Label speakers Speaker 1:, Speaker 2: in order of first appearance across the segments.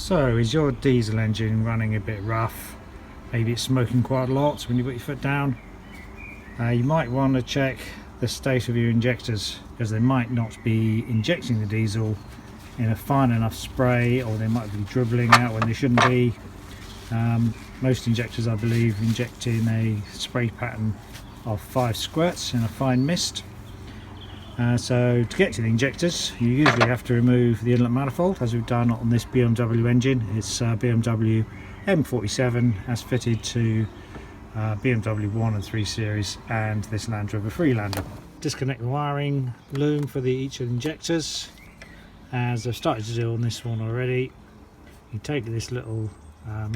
Speaker 1: So, is your diesel engine running a bit rough? Maybe it's smoking quite a lot when you put your foot down. You might want to check the state of your injectors, because they might not be injecting the diesel in a fine enough spray, or they might be dribbling out when they shouldn't be. Most injectors, I believe, inject in a spray pattern of 5 squirts in a fine mist. So to get to the injectors, you usually have to remove the inlet manifold, as we've done on this BMW engine. It's BMW M47, as fitted to BMW 1 and 3 series and this Land Rover Freelander. Disconnect the wiring loom for each of the injectors, as I've started to do on this one already. You take this little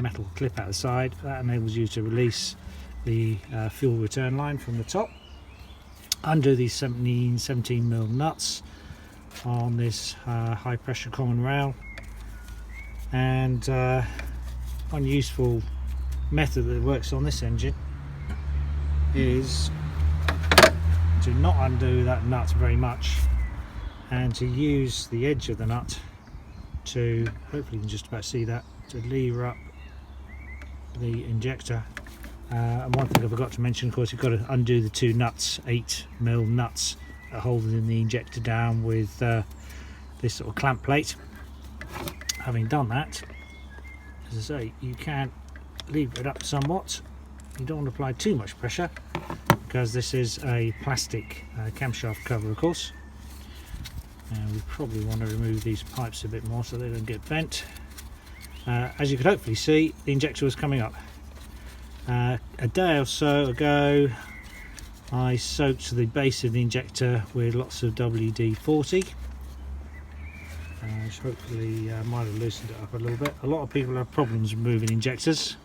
Speaker 1: metal clip out the side. That enables you to release the fuel return line from the top. Undo these 17mm nuts on this high pressure common rail, and one useful method that works on this engine is to not undo that nut very much, and to use the edge of the nut to, hopefully you can just about see that, to lever up the injector. And one thing I forgot to mention, of course, you've got to undo the 2 nuts, 8mm nuts, holding the injector down with this sort of clamp plate. Having done that, as I say, you can lever it up somewhat. You don't want to apply too much pressure, because this is a plastic camshaft cover, of course. And we probably want to remove these pipes a bit more so they don't get bent. As you could hopefully see, the injector was coming up. A day or so ago, I soaked the base of the injector with lots of WD-40, which hopefully might have loosened it up a little bit. A lot of people have problems removing injectors,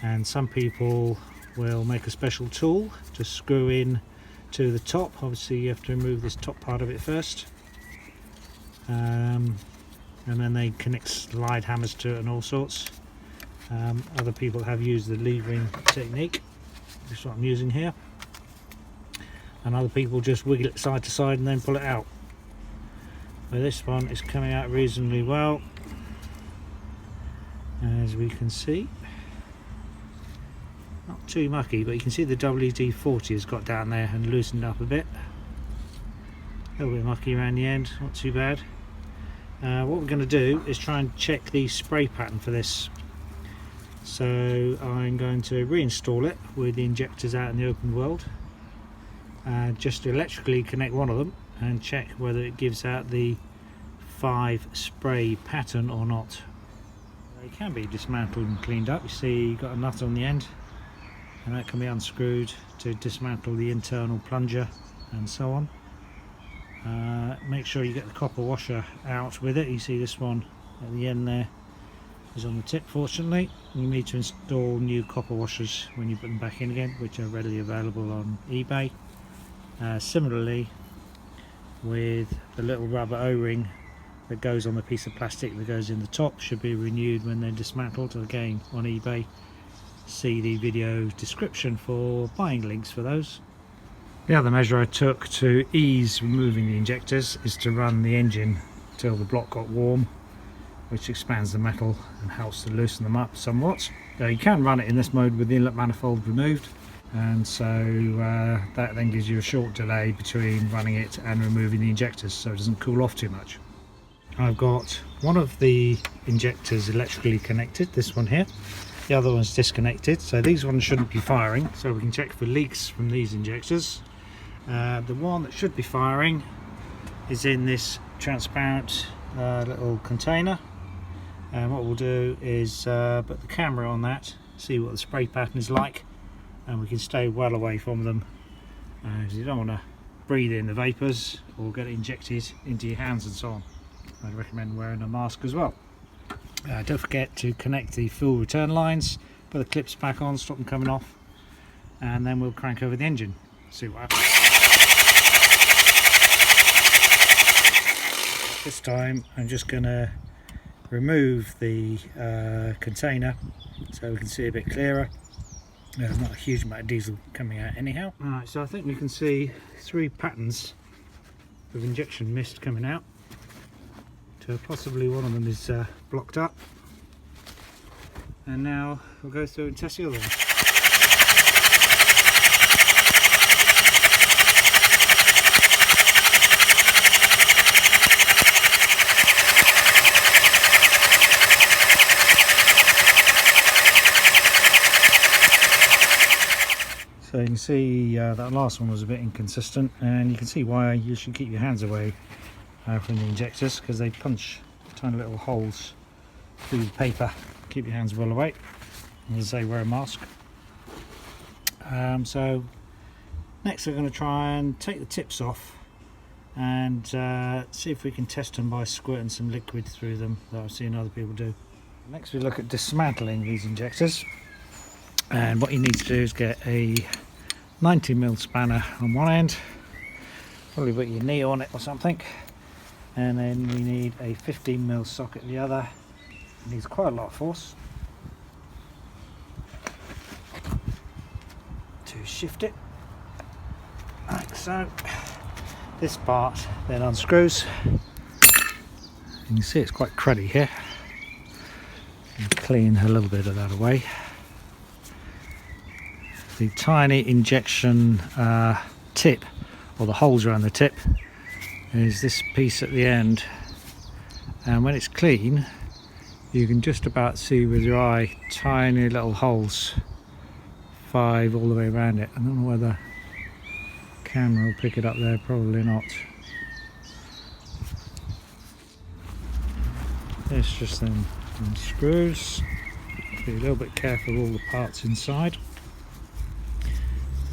Speaker 1: and some people will make a special tool to screw in to the top. Obviously you have to remove this top part of it first, and then they connect slide hammers to it and all sorts. Other people have used the levering technique, which is what I'm using here, and other people just wiggle it side to side and then pull it out. But this one is coming out reasonably well, as we can see. Not too mucky, but you can see the WD-40 has got down there and loosened up a bit. A little bit mucky around the end, not too bad. What we're going to do is try and check the spray pattern for this. So I'm going to reinstall it with the injectors out in the open world, just to electrically connect one of them and check whether it gives out the 5 spray pattern or not. It can be dismantled and cleaned up. You see you've got a nut on the end, and that can be unscrewed to dismantle the internal plunger and so on. Make sure you get the copper washer out with it. You see this one at the end there is on the tip, fortunately. You need to install new copper washers when you put them back in again, which are readily available on eBay. Similarly, with the little rubber O-ring that goes on the piece of plastic that goes in the top, should be renewed when they're dismantled. Again, on eBay, see the video description for buying links for those. The other measure I took to ease removing the injectors is to run the engine till the block got warm, which expands the metal and helps to loosen them up somewhat. You can run it in this mode with the inlet manifold removed, and so that then gives you a short delay between running it and removing the injectors, so it doesn't cool off too much. I've got one of the injectors electrically connected, this one here. The other one's disconnected, so these ones shouldn't be firing, so we can check for leaks from these injectors. The one that should be firing is in this transparent little container, and what we'll do is put the camera on that, see what the spray pattern is like, and we can stay well away from them, because you don't want to breathe in the vapours or get it injected into your hands and so on. I'd recommend wearing a mask as well. Don't forget to connect the fuel return lines, put the clips back on, stop them coming off, and then we'll crank over the engine, see what happens. This time I'm just going to remove the container so we can see a bit clearer. There's not a huge amount of diesel coming out anyhow. Alright, so I think we can see 3 patterns of injection mist coming out. So possibly one of them is blocked up. And now we'll go through and test the other one. So you can see that last one was a bit inconsistent, and you can see why you should keep your hands away from the injectors, because they punch tiny little holes through the paper. Keep your hands well away. As I say, wear a mask. So next we're going to try and take the tips off and see if we can test them by squirting some liquid through them that I've seen other people do. Next we look at dismantling these injectors, and what you need to do is get a 90mm spanner on one end, probably put your knee on it or something, and then we need a 15mm socket the other. It needs quite a lot of force to shift it, like so. This part then unscrews. You can see it's quite cruddy here. Clean a little bit of that away. The tiny injection tip, or the holes around the tip, is this piece at the end, and when it's clean you can just about see with your eye tiny little holes, 5 all the way around it. I don't know whether the camera will pick it up there, probably not. This just then unscrews. Be a little bit careful of all the parts inside,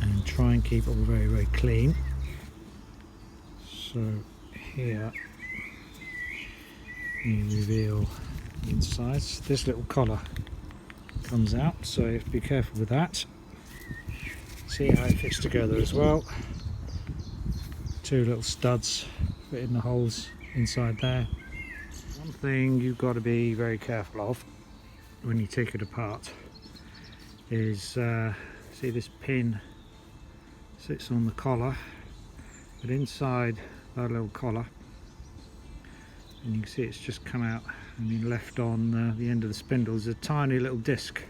Speaker 1: and try and keep it all very, very clean. So here you reveal the insides. This little collar comes out, so you have to be careful with that. See how it fits together as well. 2 little studs fit in the holes inside there. One thing you've got to be very careful of when you take it apart is see this pin sits on the collar, but inside that little collar, and you can see it's just come out and been left on the end of the spindle, is a tiny little disc.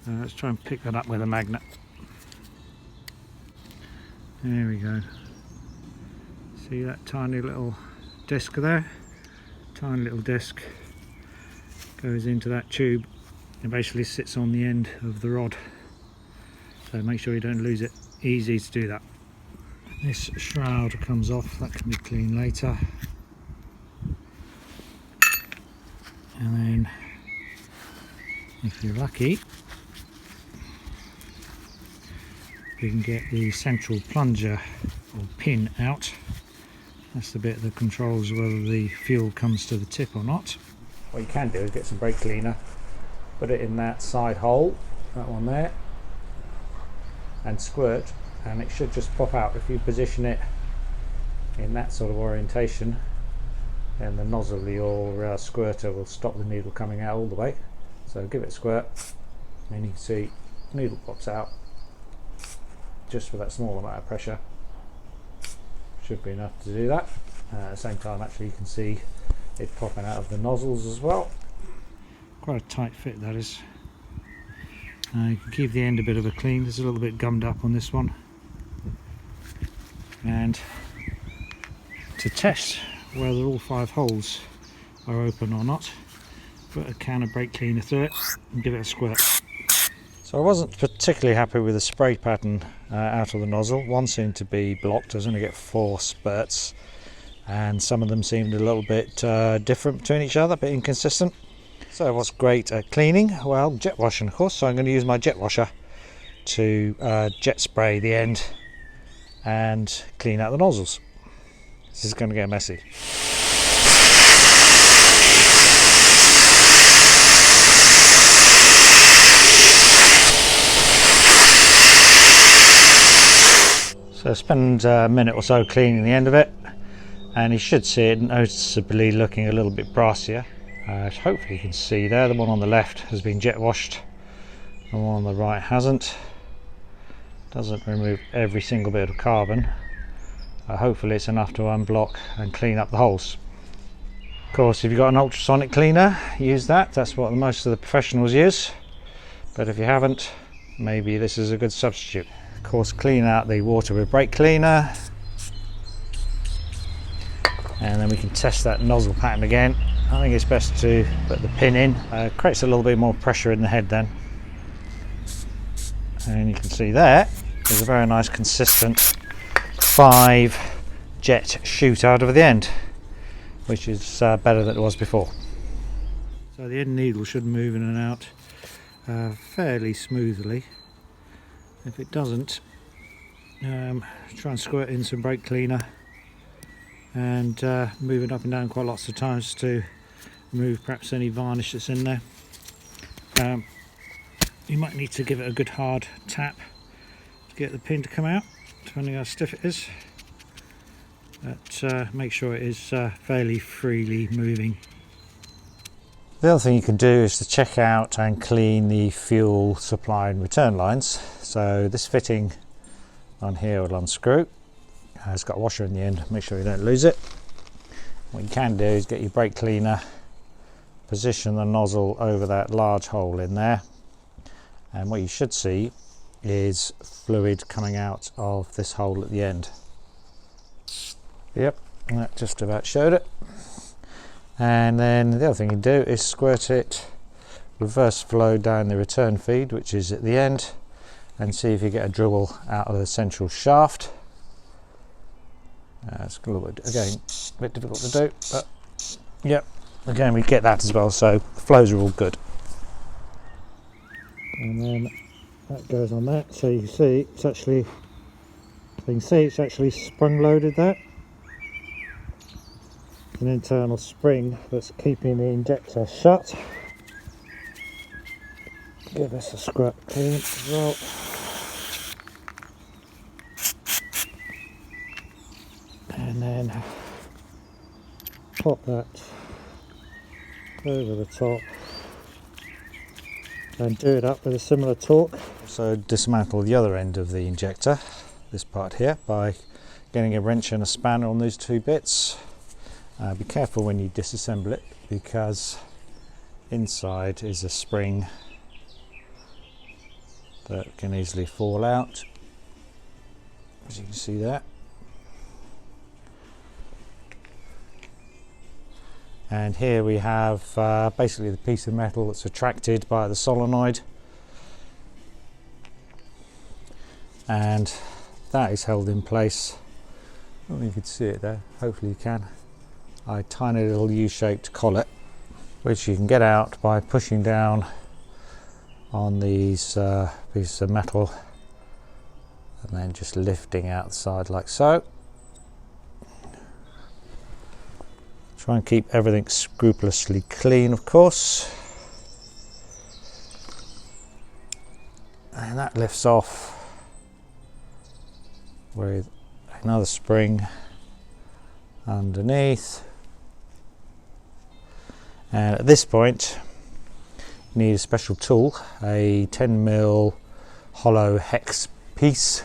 Speaker 1: Let's try and pick that up with a magnet. There we go. See that tiny little disc there? Tiny little disc goes into that tube and basically sits on the end of the rod. So make sure you don't lose it. Easy to do that. This shroud comes off, that can be cleaned later. And then, if you're lucky, you can get the central plunger or pin out. That's the bit that controls whether the fuel comes to the tip or not. What you can do is get some brake cleaner, put it in that side hole, that one there, and squirt, and it should just pop out. If you position it in that sort of orientation, then the nozzle of your squirter will stop the needle coming out all the way. So give it a squirt, and you can see the needle pops out just with that small amount of pressure. Should be enough to do that. At the same time, actually, you can see it popping out of the nozzles as well. Quite a tight fit, that is. You can give the end a bit of a clean. There's a little bit gummed up on this one. And to test whether all 5 holes are open or not, put a can of brake cleaner through it and give it a squirt. So I wasn't particularly happy with the spray pattern out of the nozzle. One seemed to be blocked. I was going to get 4 spurts, and some of them seemed a little bit different between each other, a bit inconsistent. So what's great at cleaning? Well, jet washing, of course. So I'm going to use my jet washer to jet spray the end and clean out the nozzles. This is going to get messy. So spend a minute or so cleaning the end of it, and you should see it noticeably looking a little bit brassier. Hopefully you can see there, the one on the left has been jet washed, the one on the right hasn't. Doesn't remove every single bit of carbon. Hopefully it's enough to unblock and clean up the holes. Of course, if you've got an ultrasonic cleaner, use that. That's what most of the professionals use. But if you haven't, maybe this is a good substitute. Of course, clean out the water with brake cleaner. And then we can test that nozzle pattern again. I think it's best to put the pin in. Creates a little bit more pressure in the head then. And you can see there is a very nice consistent 5 jet shoot out of the end, which is better than it was before. So the end needle should move in and out fairly smoothly. If it doesn't, try and squirt in some brake cleaner and move it up and down quite lots of times to remove perhaps any varnish that's in there. You might need to give it a good hard tap to get the pin to come out, depending how stiff it is. But make sure it is fairly freely moving. The other thing you can do is to check out and clean the fuel supply and return lines. So this fitting on here will unscrew. It's got a washer in the end, make sure you don't lose it. What you can do is get your brake cleaner, position the nozzle over that large hole in there, and what you should see is fluid coming out of this hole at the end. Yep, that just about showed it. And then the other thing you do is squirt it reverse flow down the return feed, which is at the end, and see if you get a dribble out of the central shaft. It's a little bit, again, a bit difficult to do, but yep, again we get that as well, so the flows are all good. And then that goes on that, so you can see it's actually, sprung loaded there. An internal spring that's keeping the injector shut. Give us a scrap clean as well. And then pop that over the top and do it up with a similar torque. So dismantle the other end of the injector, this part here, by getting a wrench and a spanner on these 2 bits. Be careful when you disassemble it, because inside is a spring that can easily fall out, as you can see there. And here we have basically the piece of metal that's attracted by the solenoid, and that is held in place. I don't know if you can see it there, hopefully you can. A tiny little U-shaped collet, which you can get out by pushing down on these pieces of metal and then just lifting out the side like so. Try and keep everything scrupulously clean, of course. And that lifts off with another spring underneath. And at this point you need a special tool, a 10mm hollow hex piece.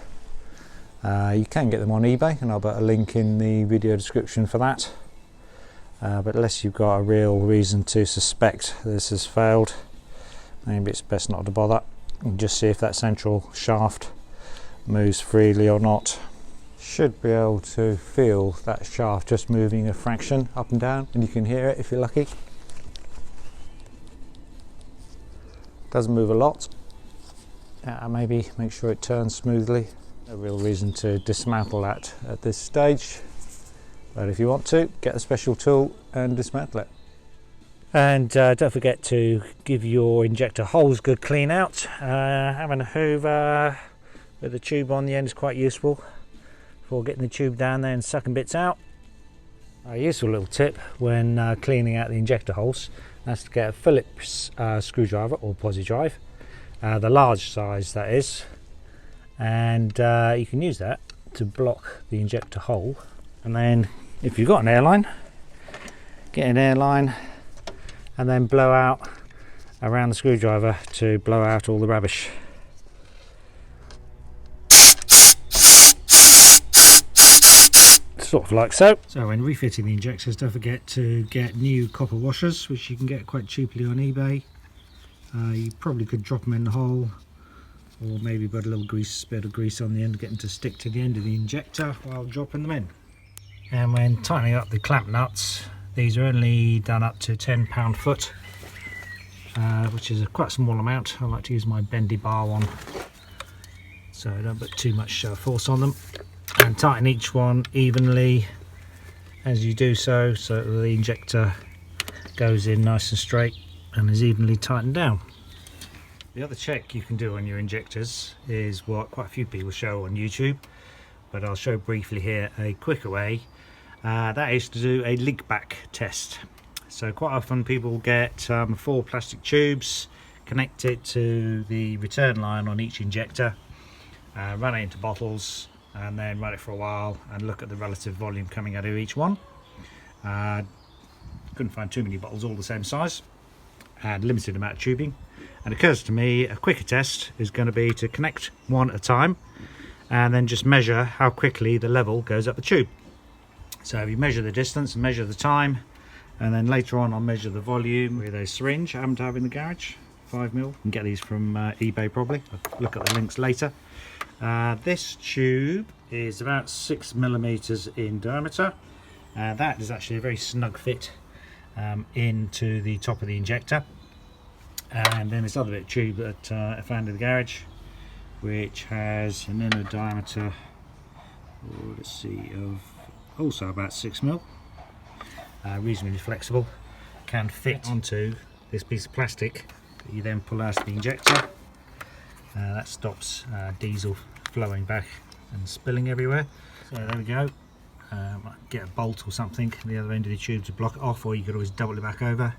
Speaker 1: You can get them on eBay, and I'll put a link in the video description for that. But unless you've got a real reason to suspect this has failed, maybe it's best not to bother, and just see if that central shaft moves freely or not. Should be able to feel that shaft just moving a fraction up and down, and you can hear it if you're lucky. Doesn't move a lot. Maybe make sure it turns smoothly. No real reason to dismantle that at this stage, but if you want to, get a special tool and dismantle it. And don't forget to give your injector holes a good clean out. Having a hoover with a tube on the end is quite useful for getting the tube down there and sucking bits out. A useful little tip when cleaning out the injector holes, that's to get a Phillips screwdriver or posi drive, the large size that is, and you can use that to block the injector hole. And then if you've got an airline, get an airline and then blow out around the screwdriver to blow out all the rubbish. sort of like so. So when refitting the injectors, don't forget to get new copper washers, which you can get quite cheaply on eBay. You probably could drop them in the hole, or maybe put a little bit of grease on the end, get them to stick to the end of the injector while dropping them in. And when tightening up the clamp nuts, these are only done up to 10 pound-foot, which is a quite small amount. I like to use my bendy bar one, so don't put too much force on them. And tighten each one evenly as you do so, so that the injector goes in nice and straight and is evenly tightened down. The other check you can do on your injectors is what quite a few people show on YouTube, but I'll show briefly here a quicker way. That is to do a leakback test. So quite often people get 4 plastic tubes, connect it to the return line on each injector, run it into bottles, and then run it for a while and look at the relative volume coming out of each one. Couldn't find too many bottles all the same size, and limited amount of tubing. And it occurs to me a quicker test is going to be to connect one at a time and then just measure how quickly the level goes up the tube. So you measure the distance and measure the time, and then later on I'll measure the volume with a syringe I happen to have in the garage, 5mm. You can get these from eBay probably. I'll look at the links later. This tube is about 6mm in diameter. That is actually a very snug fit into the top of the injector. And then this other bit of tube that I found in the garage, which has an inner diameter, let's see, of also about 6mm, reasonably flexible, can fit onto this piece of plastic that you then pull out of the injector. That stops diesel flowing back and spilling everywhere. So there we go. Get a bolt or something at the other end of the tube to block it off, or you could always double it back over.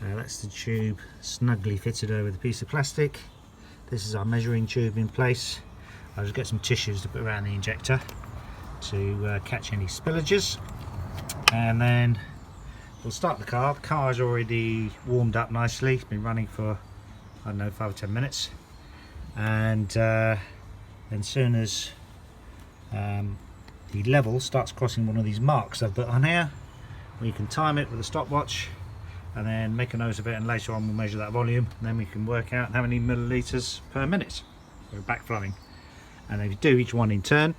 Speaker 1: That's the tube snugly fitted over the piece of plastic. This is our measuring tube in place. I'll just get some tissues to put around the injector to catch any spillages, and then we'll start the car. The car is already warmed up nicely. It's been running for, I don't know, 5 or 10 minutes, and then as soon as the level starts crossing one of these marks I've put on here, we can time it with a stopwatch and then make a note of it, and later on we'll measure that volume, and then we can work out how many millilitres per minute we're backflowing. And if you do each one in turn,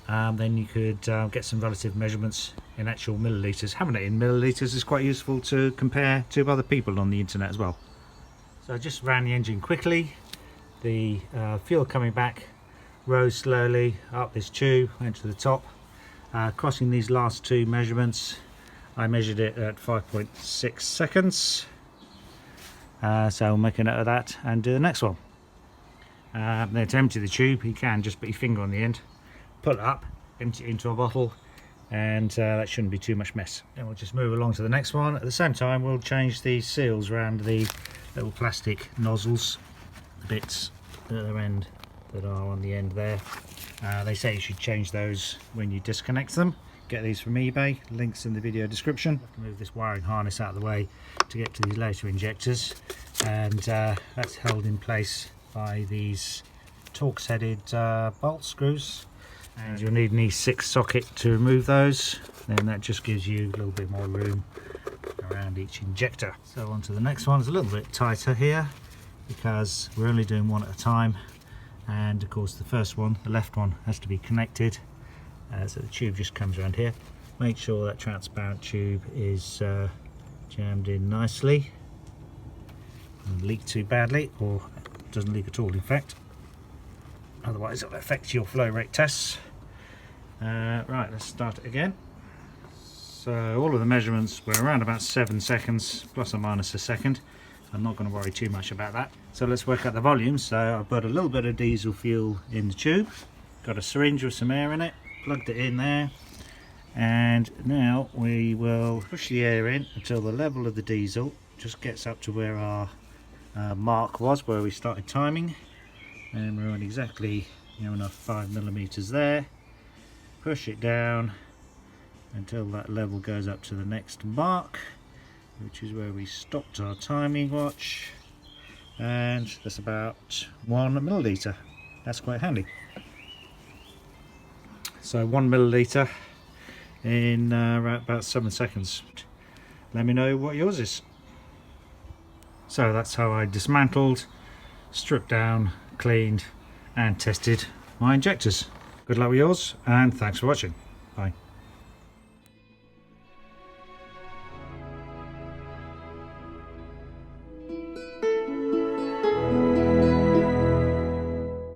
Speaker 1: then you could get some relative measurements in actual millilitres. Having it in millilitres is quite useful to compare to other people on the internet as well. So I just ran the engine quickly. The fuel coming back rose slowly up this tube, went to the top. Crossing these last 2 measurements, I measured it at 5.6 seconds. So I'll make a note of that and do the next one. Then to empty the tube, you can just put your finger on the end, pull it up, empty it into a bottle, and that shouldn't be too much mess. And we'll just move along to the next one. At the same time, we'll change the seals around the little plastic nozzles, the bits at the other end that are on the end there. They say you should change those when you disconnect them. Get these from eBay, links in the video description. I have to move this wiring harness out of the way to get to these later injectors, and that's held in place by these Torx headed bolt screws, and you'll need an E6 socket to remove those. Then that just gives you a little bit more room around each injector. So on to the next one. It's a little bit tighter here because we're only doing one at a time, and of course the first one, the left one, has to be connected. So the tube just comes around here. Make sure that transparent tube is jammed in nicely, doesn't leak too badly, or doesn't leak at all in fact, otherwise it'll affect your flow rate tests. Right, let's start it again. So all of the measurements were around about 7 seconds, plus or minus a second. I'm not going to worry too much about that. So let's work out the volume. So I've put a little bit of diesel fuel in the tube, got a syringe with some air in it, plugged it in there, and now we will push the air in until the level of the diesel just gets up to where our mark was, where we started timing, and we're on exactly enough 5mm there. Push it down until that level goes up to the next mark, which is where we stopped our timing watch, and that's about 1 milliliter. That's quite handy. So 1 milliliter in about 7 seconds. Let me know what yours is. So that's how I dismantled, stripped down, cleaned and tested my injectors. Good luck with yours and thanks for watching. Bye.